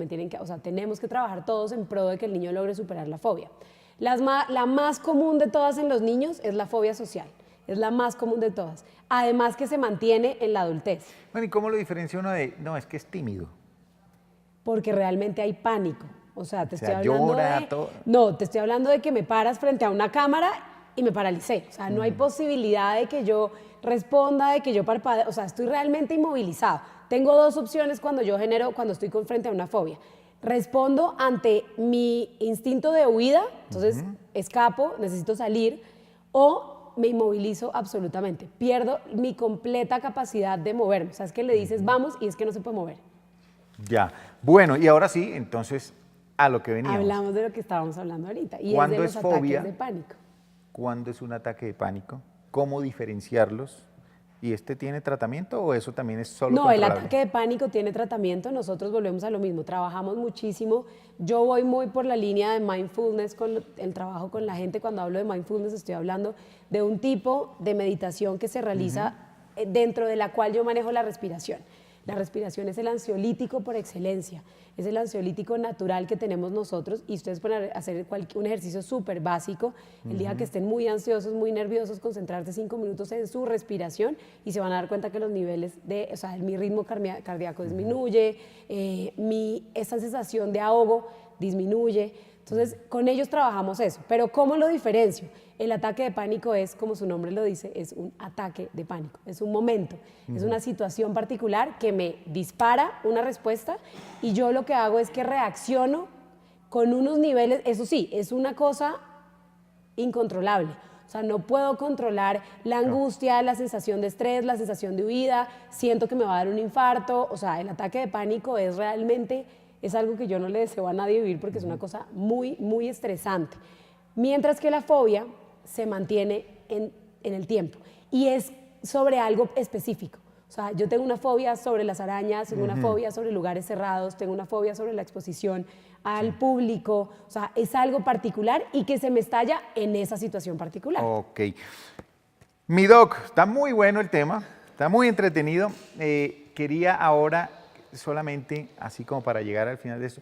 tenemos que trabajar todos en pro de que el niño logre superar la fobia. La más común de todas en los niños es la fobia social, es la más común de todas, además que se mantiene en la adultez. Bueno, ¿y cómo lo diferencia uno de, no, es que es tímido? Porque realmente hay pánico, te estoy hablando No, te estoy hablando de que me paras frente a una cámara y me paralicé, o sea, no hay posibilidad de que yo responda, de que yo parpadee, o sea, estoy realmente inmovilizado. Tengo dos opciones cuando estoy frente a una fobia. Respondo ante mi instinto de huida, entonces escapo, necesito salir, o me inmovilizo absolutamente. Pierdo mi completa capacidad de moverme. O sea, es que le dices vamos y es que no se puede mover. Ya. Bueno, y ahora sí, entonces, a lo que veníamos. Hablamos de lo que estábamos hablando ahorita. Y ¿Cuándo es de los fobia? ataques de pánico. ¿Cuándo es un ataque de pánico? ¿Cómo diferenciarlos? ¿Y este tiene tratamiento o eso también es solo controlable? No, el ataque de pánico tiene tratamiento, nosotros volvemos a lo mismo, trabajamos muchísimo, yo voy muy por la línea de mindfulness con el trabajo con la gente. Cuando hablo de mindfulness estoy hablando de un tipo de meditación que se realiza dentro de la cual yo manejo la respiración. La respiración es el ansiolítico por excelencia, es el ansiolítico natural que tenemos nosotros y ustedes pueden hacer un ejercicio súper básico. El día que estén muy ansiosos, muy nerviosos, concentrarse 5 minutos en su respiración y se van a dar cuenta que los niveles mi ritmo cardíaco disminuye, esa sensación de ahogo disminuye. Entonces, con ellos trabajamos eso. Pero ¿cómo lo diferencio? El ataque de pánico es, como su nombre lo dice, es un ataque de pánico, es un momento, es una situación particular que me dispara una respuesta y yo lo que hago es que reacciono con unos niveles, eso sí, es una cosa incontrolable. O sea, no puedo controlar la angustia, la sensación de estrés, la sensación de huida, siento que me va a dar un infarto. O sea, el ataque de pánico es realmente, es algo que yo no le deseo a nadie vivir porque es una cosa muy, muy estresante. Mientras que la fobia se mantiene en el tiempo y es sobre algo específico. O sea, yo tengo una fobia sobre las arañas, tengo una fobia sobre lugares cerrados, tengo una fobia sobre la exposición al público. O sea, es algo particular y que se me estalla en esa situación particular. Ok. Mi doc, está muy bueno el tema, está muy entretenido. Quería ahora, solamente así como para llegar al final de esto,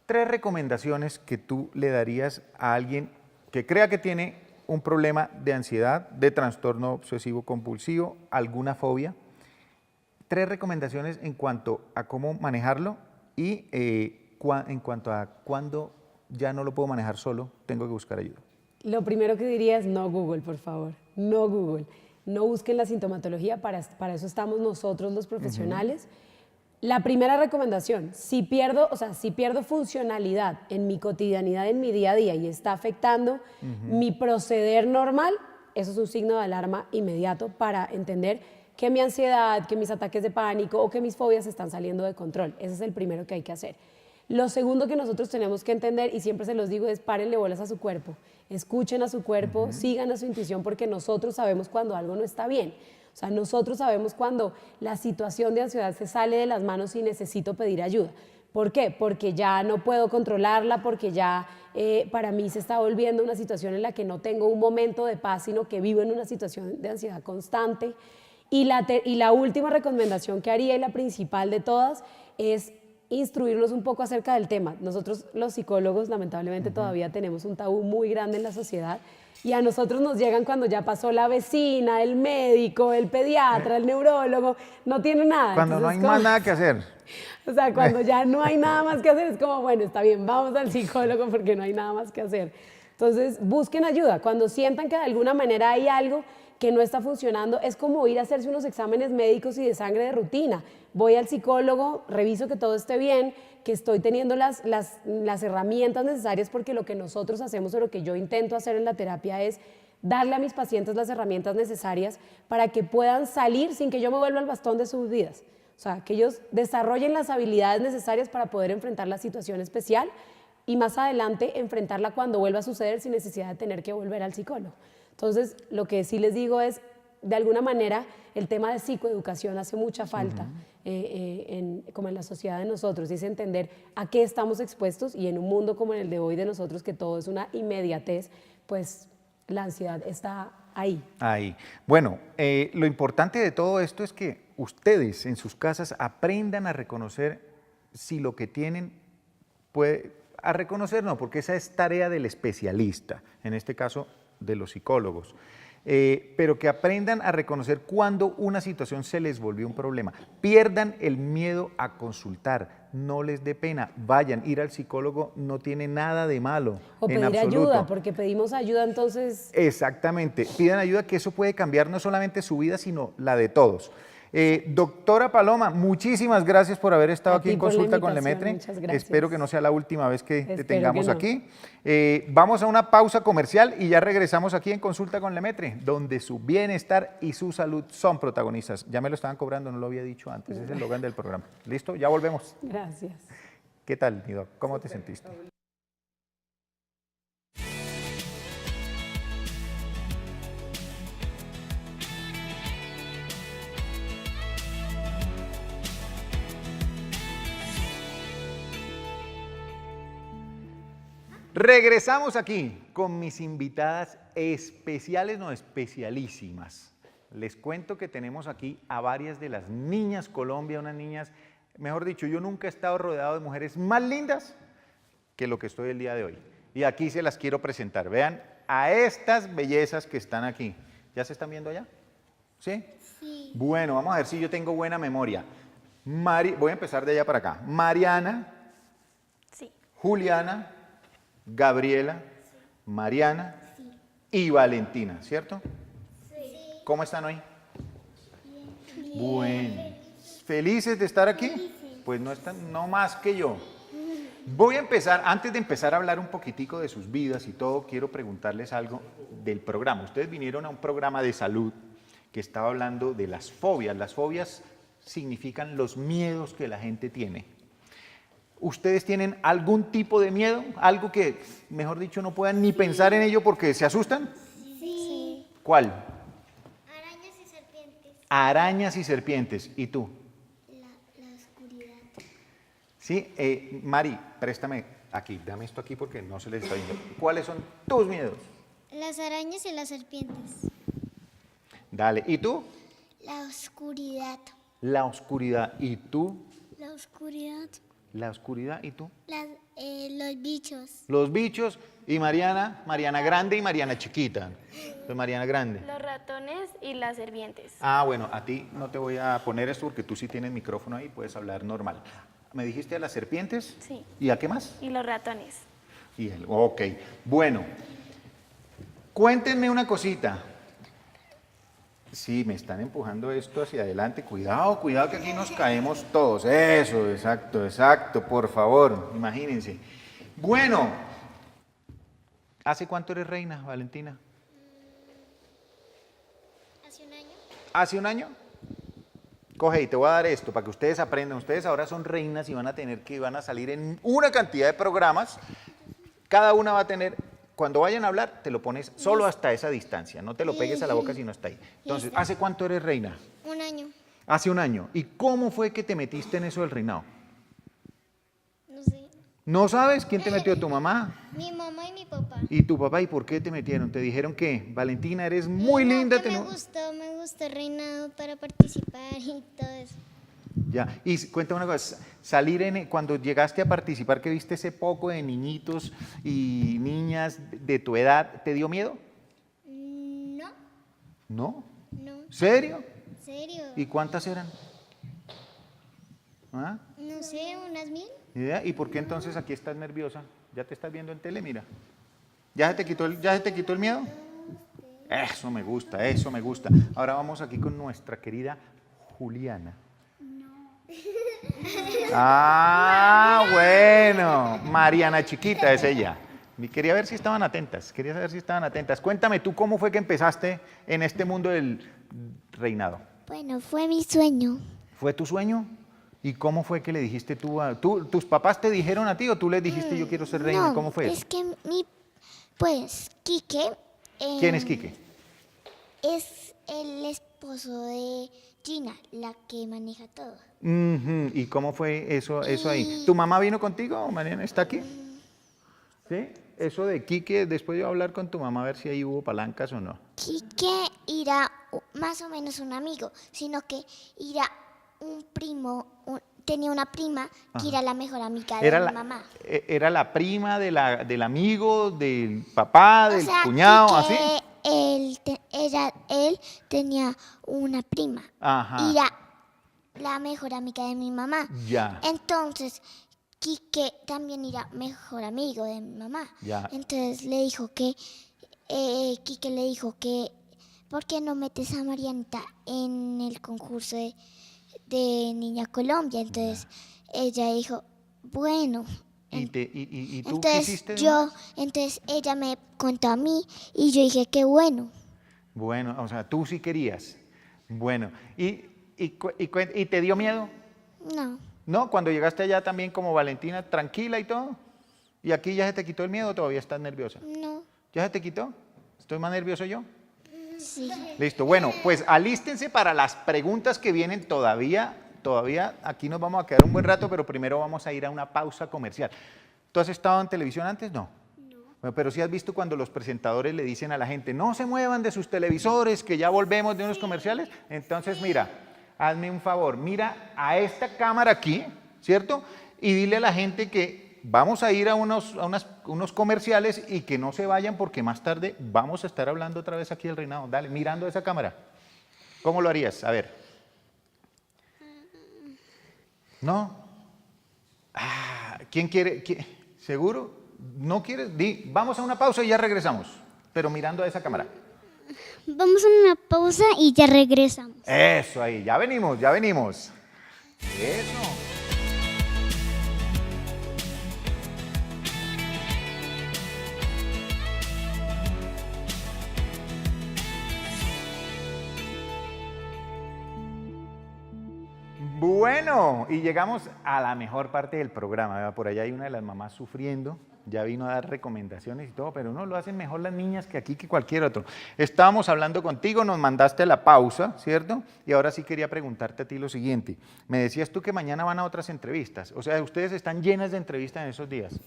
3 recomendaciones que tú le darías a alguien que crea que tiene un problema de ansiedad, de trastorno obsesivo compulsivo, alguna fobia. 3 recomendaciones en cuanto a cómo manejarlo y en cuanto a cuándo ya no lo puedo manejar solo, tengo que buscar ayuda. Lo primero que diría es no Google, por favor, no Google. No busquen la sintomatología, para eso estamos nosotros los profesionales. La primera recomendación, si pierdo funcionalidad en mi cotidianidad, en mi día a día y está afectando mi proceder normal, eso es un signo de alarma inmediato para entender que mi ansiedad, que mis ataques de pánico o que mis fobias están saliendo de control. Ese es el primero que hay que hacer. Lo segundo que nosotros tenemos que entender, y siempre se los digo, es párenle bolas a su cuerpo, escuchen a su cuerpo, sigan a su intuición porque nosotros sabemos cuando algo no está bien. O sea, nosotros sabemos cuando la situación de ansiedad se sale de las manos y necesito pedir ayuda. ¿Por qué? Porque ya no puedo controlarla, porque ya para mí se está volviendo una situación en la que no tengo un momento de paz, sino que vivo en una situación de ansiedad constante. Y la última recomendación que haría, y la principal de todas, es instruirnos un poco acerca del tema. Nosotros los psicólogos lamentablemente todavía tenemos un tabú muy grande en la sociedad y a nosotros nos llegan cuando ya pasó la vecina, el médico, el pediatra, el neurólogo, no tiene nada. Cuando Entonces, no hay más nada que hacer. O sea, cuando ya no hay nada más que hacer es como, bueno, está bien, vamos al psicólogo porque no hay nada más que hacer. Entonces, busquen ayuda. Cuando sientan que de alguna manera hay algo que no está funcionando, es como ir a hacerse unos exámenes médicos y de sangre de rutina. Voy al psicólogo, reviso que todo esté bien, que estoy teniendo las herramientas necesarias, porque lo que nosotros hacemos o lo que yo intento hacer en la terapia es darle a mis pacientes las herramientas necesarias para que puedan salir sin que yo me vuelva el bastón de sus vidas. O sea, que ellos desarrollen las habilidades necesarias para poder enfrentar la situación especial y más adelante enfrentarla cuando vuelva a suceder sin necesidad de tener que volver al psicólogo. Entonces, lo que sí les digo es, de alguna manera, el tema de psicoeducación hace mucha falta como en la sociedad de nosotros, y es entender a qué estamos expuestos, y en un mundo como en el de hoy de nosotros, que todo es una inmediatez, pues la ansiedad está ahí. Ahí. Bueno, lo importante de todo esto es que ustedes en sus casas aprendan a reconocer si lo que tienen a reconocer no, porque esa es tarea del especialista, en este caso de los psicólogos, pero que aprendan a reconocer cuando una situación se les volvió un problema. Pierdan el miedo a consultar, no les dé pena, vayan, ir al psicólogo no tiene nada de malo. O pedir ayuda, porque pedimos ayuda entonces... Exactamente, pidan ayuda, que eso puede cambiar no solamente su vida, sino la de todos. Doctora Paloma, muchísimas gracias por haber estado aquí en Consulta con Lemaitre. Muchas gracias. Espero que no sea la última vez que te tengamos aquí. Vamos a una pausa comercial y ya regresamos aquí en Consulta con Lemaitre, donde su bienestar y su salud son protagonistas. Ya me lo estaban cobrando, no lo había dicho antes, es el eslogan del programa. ¿Listo? Ya volvemos. Gracias. ¿Qué tal, Nido? ¿Cómo te sentiste? Regresamos aquí con mis invitadas especiales, no especialísimas. Les cuento que tenemos aquí a varias de las niñas Colombia, unas niñas, mejor dicho, yo nunca he estado rodeado de mujeres más lindas que lo que estoy el día de hoy. Y aquí se las quiero presentar. Vean a estas bellezas que están aquí. ¿Ya se están viendo allá? ¿Sí? Sí. Bueno, vamos a ver si yo tengo buena memoria. Voy a empezar de allá para acá. Mariana, Sí. Juliana, Gabriela, Mariana y Valentina, ¿cierto? Sí. ¿Cómo están hoy? Bueno. ¿Felices de estar aquí? Pues no están, no más que yo. Voy a empezar, antes de empezar a hablar un poquitico de sus vidas y todo, quiero preguntarles algo del programa. Ustedes vinieron a un programa de salud que estaba hablando de las fobias. Las fobias significan los miedos que la gente tiene. ¿Ustedes tienen algún tipo de miedo? Algo que, mejor dicho, no puedan ni pensar en ello porque se asustan. Sí. ¿Cuál? Arañas y serpientes. Arañas y serpientes. ¿Y tú? La oscuridad. Sí, Mari, préstame aquí, dame esto aquí porque no se les está viendo. ¿Cuáles son tus miedos? Las arañas y las serpientes. Dale, ¿y tú? La oscuridad. La oscuridad. ¿Y tú? La oscuridad. La oscuridad. ¿Y tú? Los bichos. Los bichos. Y Mariana, Mariana grande y Mariana chiquita. Entonces, Mariana grande. Los ratones y las serpientes. Ah, bueno, a ti no te voy a poner esto porque tú sí tienes micrófono ahí, puedes hablar normal. ¿Me dijiste a las serpientes? Sí. ¿Y a qué más? Y los ratones. Ok, bueno. Cuéntenme una cosita. Sí, me están empujando esto hacia adelante. Cuidado, cuidado que aquí nos caemos todos. Eso, exacto, exacto, por favor, imagínense. Bueno, ¿hace cuánto eres reina, Valentina? Hace un año. ¿Hace un año? Coge y te voy a dar esto para que ustedes aprendan. Ustedes ahora son reinas y van a salir en una cantidad de programas. Cada una va a tener, cuando vayan a hablar, te lo pones solo hasta esa distancia. No te lo pegues a la boca si no está ahí. Entonces, ¿hace cuánto eres reina? Un año. Hace un año. ¿Y cómo fue que te metiste en eso del reinado? No sé. ¿No sabes quién te metió? ¿Tu mamá? Mi mamá y mi papá. ¿Y tu papá? ¿Y por qué te metieron? ¿Te dijeron que, Valentina, eres muy No, linda? que me gustó el reinado para participar y todo eso. Ya, y cuéntame una cosa, cuando llegaste a participar, que viste ese poco de niñitos y niñas de tu edad, ¿te dio miedo? No, ¿No? no, ¿Serio? en serio. ¿Y cuántas eran? ¿Ah? No sé, unas 1000. ¿Ya? ¿Y por qué entonces aquí estás nerviosa? ¿Ya te estás viendo en tele? Mira. ¿Ya se te quitó el miedo? Eso me gusta, eso me gusta. Ahora vamos aquí con nuestra querida Juliana. Ah, bueno. Mariana chiquita es ella. Quería ver si estaban atentas. Quería saber si estaban atentas. Cuéntame tú cómo fue que empezaste en este mundo del reinado. Bueno, fue mi sueño. ¿Fue tu sueño? ¿Y cómo fue que le dijiste tus papás te dijeron a ti o tú les dijiste yo quiero ser reina? No, ¿Cómo fue eso? es que Quique. ¿Quién es Quique? Es el esposo de Gina, la que maneja todo. Ujú, ¿y cómo fue eso ahí? ¿Tu mamá vino contigo, Mariana? ¿Está aquí? ¿Sí? Eso de Quique, después yo voy a hablar con tu mamá a ver si ahí hubo palancas o no. Quique era más o menos un amigo, sino que era un primo, tenía una prima que era la mejor amiga de mi mamá. ¿Era la prima del amigo, del papá, O del sea, cuñado, así? Quique, él tenía una prima. Ajá. Y era la mejor amiga de mi mamá. Ya. Entonces, Quique también era mejor amigo de mi mamá. Ya. Entonces Quique le dijo que, ¿por qué no metes a Marianita en el concurso de Niña Colombia? Entonces ella dijo, bueno. ¿Y tú qué Entonces hiciste? entonces ella me contó a mí y yo dije, qué bueno. Bueno, o sea, tú sí querías. Bueno, ¿y te dio miedo? No, ¿No? Cuando llegaste allá también como Valentina, tranquila y todo. ¿Y aquí ya se te quitó el miedo o todavía estás nerviosa? no, ¿Ya se te quitó? ¿Estoy más nervioso yo? sí. Listo, bueno, pues alístense para las preguntas que vienen todavía aquí nos vamos a quedar un buen rato, pero primero vamos a ir a una pausa comercial. ¿Tú has estado en televisión antes? No. Bueno, pero si has visto cuando los presentadores le dicen a la gente, no se muevan de sus televisores, que ya volvemos de unos comerciales. Entonces, mira, hazme un favor, mira a esta cámara aquí, ¿cierto? Y dile a la gente que vamos a ir a unos comerciales y que no se vayan porque más tarde vamos a estar hablando otra vez aquí del reinado. Dale, mirando a esa cámara. ¿Cómo lo harías? A ver. ¿No? ¿Quién quiere? ¿Seguro? ¿No quieres? Vamos a una pausa y ya regresamos, pero mirando a esa cámara. Vamos a una pausa y ya regresamos. Eso ahí, ya venimos, ya venimos. Eso. Bueno, y llegamos a la mejor parte del programa, ¿verdad? Por allá hay una de las mamás sufriendo, ya vino a dar recomendaciones y todo, pero no, lo hacen mejor las niñas que aquí que cualquier otro. Estábamos hablando contigo, nos mandaste la pausa, ¿cierto? Y ahora sí quería preguntarte a ti lo siguiente. Me decías tú que mañana van a otras entrevistas, o sea, ustedes están llenas de entrevistas en esos días.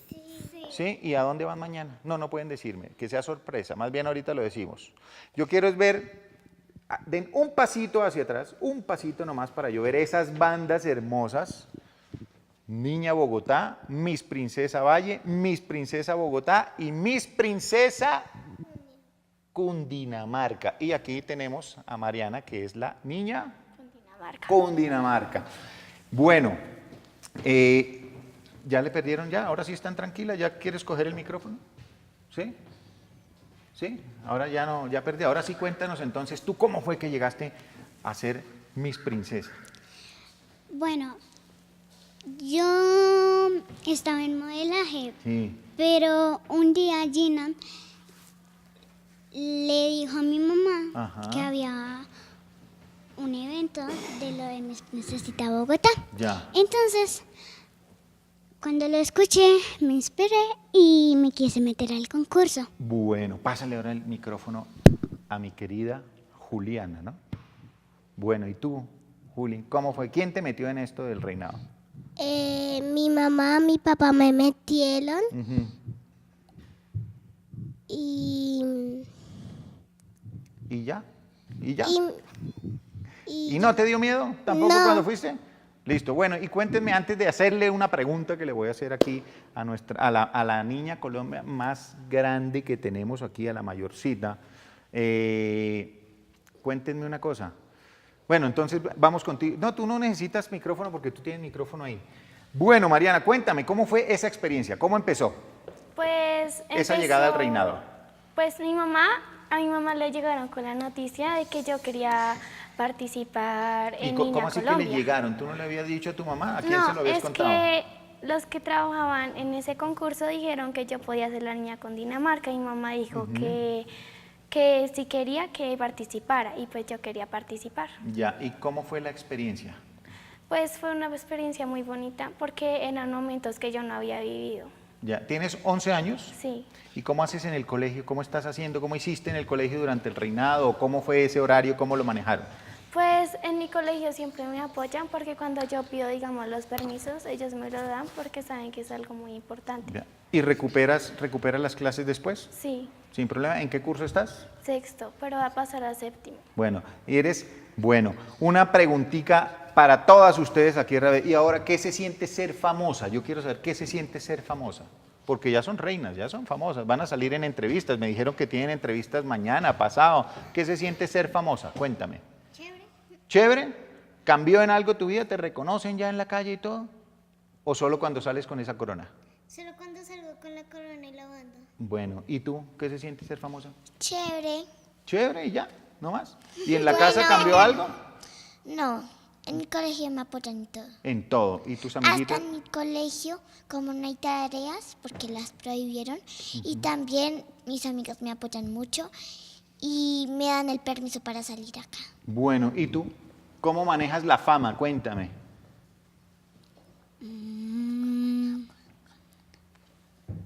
¿Sí? ¿Y a dónde van mañana? No, no pueden decirme, que sea sorpresa, más bien ahorita lo decimos. Yo quiero es ver... Den un pasito hacia atrás, un pasito nomás para yo ver esas bandas hermosas. Niña Bogotá, Miss Princesa Valle, Miss Princesa Bogotá y Miss Princesa Cundinamarca. Y aquí tenemos a Mariana, que es la niña Cundinamarca. Bueno, ¿ya le perdieron ya? ¿Ahora sí están tranquilas? ¿Ya quieres coger el micrófono? ¿Sí? ¿Sí? Ahora ya no, ya perdí. Ahora sí cuéntanos entonces, ¿tú cómo fue que llegaste a ser Miss Princesa? Bueno, yo estaba en modelaje, Sí. pero un día Gina le dijo a mi mamá Ajá. que había un evento de lo de Miss Princesita Bogotá. Ya. Entonces, cuando lo escuché, me inspiré y me quise meter al concurso. Bueno, pásale ahora el micrófono a mi querida Juliana, ¿no? Bueno, ¿y tú, Juli, cómo fue? ¿Quién te metió en esto del reinado? Mi mamá, mi papá me metieron Ujú. y... ¿Y ya? ¿Y ya? y ¿Y no te dio miedo tampoco No. cuando fuiste? Listo, bueno, y cuéntenme antes de hacerle una pregunta que le voy a hacer aquí a la niña Colombia más grande que tenemos aquí, a la mayorcita. Cuéntenme una cosa. Bueno, entonces vamos contigo. No, tú no necesitas micrófono porque tú tienes micrófono ahí. Bueno, Mariana, cuéntame, ¿cómo fue esa experiencia? ¿Cómo empezó Pues esa llegada al reinado? Pues a mi mamá le llegaron con la noticia de que yo quería participar ¿Y en cómo Niña así Colombia. que le llegaron? ¿Tú no le habías dicho a tu mamá? ¿A quién No, se lo habías es contado? que los que trabajaban en ese concurso dijeron que yo podía ser la niña con Dinamarca y mi mamá dijo que si quería que participara y pues yo quería participar. Ya, ¿y cómo fue la experiencia? Pues fue una experiencia muy bonita porque eran momentos que yo no había vivido. Ya, ¿tienes 11 años? Sí. ¿Y cómo haces en el colegio? ¿Cómo estás haciendo? ¿Cómo hiciste en el colegio durante el reinado? ¿Cómo fue ese horario? ¿Cómo lo manejaron? Pues en mi colegio siempre me apoyan porque cuando yo pido, digamos, los permisos, ellos me lo dan porque saben que es algo muy importante. Ya. ¿Y recuperas las clases después? Sí, Sin problema. ¿En qué curso estás? sexto, pero va a pasar a séptimo. Bueno, bueno. Una preguntita para todas ustedes aquí, y ahora, ¿qué se siente ser famosa? Yo quiero saber, ¿qué se siente ser famosa? Porque ya son reinas, ya son famosas, van a salir en entrevistas, me dijeron que tienen entrevistas mañana, pasado. ¿Qué se siente ser famosa? Cuéntame. Chévere. ¿Chévere? ¿Cambió en algo tu vida? ¿Te reconocen ya en la calle y todo? ¿O solo cuando sales con esa corona? Solo cuando salgo con la corona y la banda. Bueno, ¿y tú? ¿Qué se siente ser famosa? Chévere. Chévere y ya, no más. ¿Y en la casa cambió algo? No, en mi colegio me apoyan en todo. En todo. ¿Y tus Hasta amiguitos? en mi colegio, como no hay tareas, porque las prohibieron, y también mis amigas me apoyan mucho y me dan el permiso para salir acá. Bueno, ¿y tú? ¿Cómo manejas la fama? Cuéntame.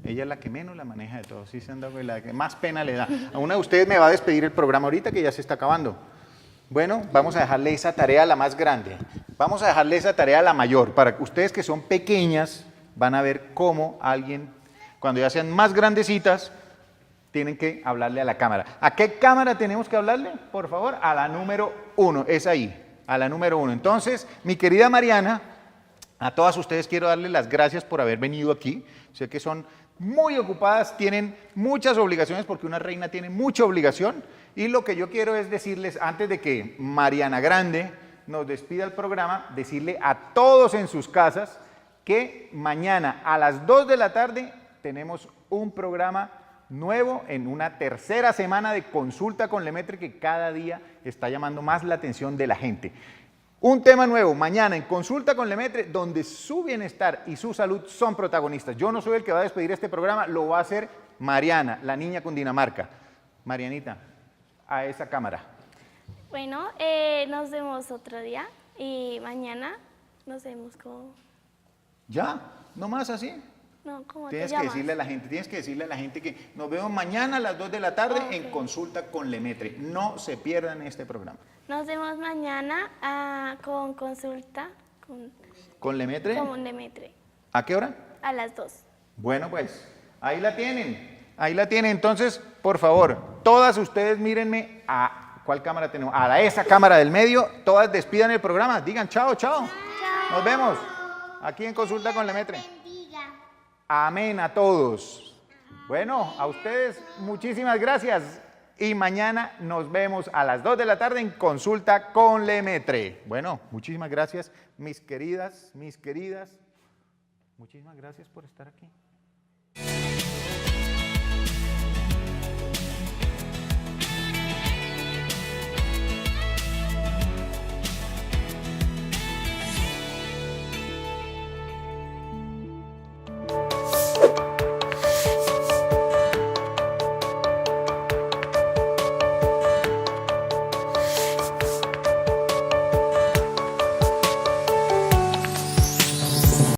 Ella es la que menos la maneja de todos, sí se han dado cuenta, la que más pena le da. A una de ustedes me va a despedir el programa ahorita que ya se está acabando. Bueno, vamos a dejarle esa tarea a la más grande. Vamos a dejarle esa tarea a la mayor, para que ustedes que son pequeñas van a ver cómo alguien Cuando ya sean más grandecitas, tienen que hablarle a la cámara. ¿A qué cámara tenemos que hablarle? Por favor, a la número 1, es ahí, a la número 1. Entonces, mi querida Mariana, a todas ustedes quiero darles las gracias por haber venido aquí. Sé que son muy ocupadas, tienen muchas obligaciones porque una reina tiene mucha obligación. Y lo que yo quiero es decirles, antes de que Mariana Grande nos despida el programa, decirle a todos en sus casas que mañana a las 2 de la tarde tenemos un programa nuevo en una tercera semana de Consulta con Lemaitre que cada día está llamando más la atención de la gente. Un tema nuevo mañana en Consulta con Lemaitre donde su bienestar y su salud son protagonistas. Yo no soy el que va a despedir este programa, lo va a hacer Mariana, la niña Cundinamarca. Marianita, a esa cámara. Bueno, nos vemos otro día y mañana nos vemos con... ¿Ya? ¿No más así? No, ¿cómo Tienes te que llamas? decirle a la gente, tienes que decirle a la gente que nos vemos mañana a las 2 de la tarde Ok. en Consulta con Lemaitre. No se pierdan este programa. Nos vemos mañana con consulta ¿Con Lemaitre? con Lemaitre ¿A qué hora? a las 2. Bueno, pues, ahí la tienen. Ahí la tienen. Entonces, por favor, todas ustedes mírenme a... ¿Cuál cámara tenemos? A esa cámara del medio. Todas despidan el programa. Digan chao, chao. Nos vemos aquí en Consulta con Lemaitre. Amén a todos. Bueno, a ustedes muchísimas gracias. Y mañana nos vemos a las 2 de la tarde en Consulta con Lemaitre. Bueno, muchísimas gracias, mis queridas. Muchísimas gracias por estar aquí.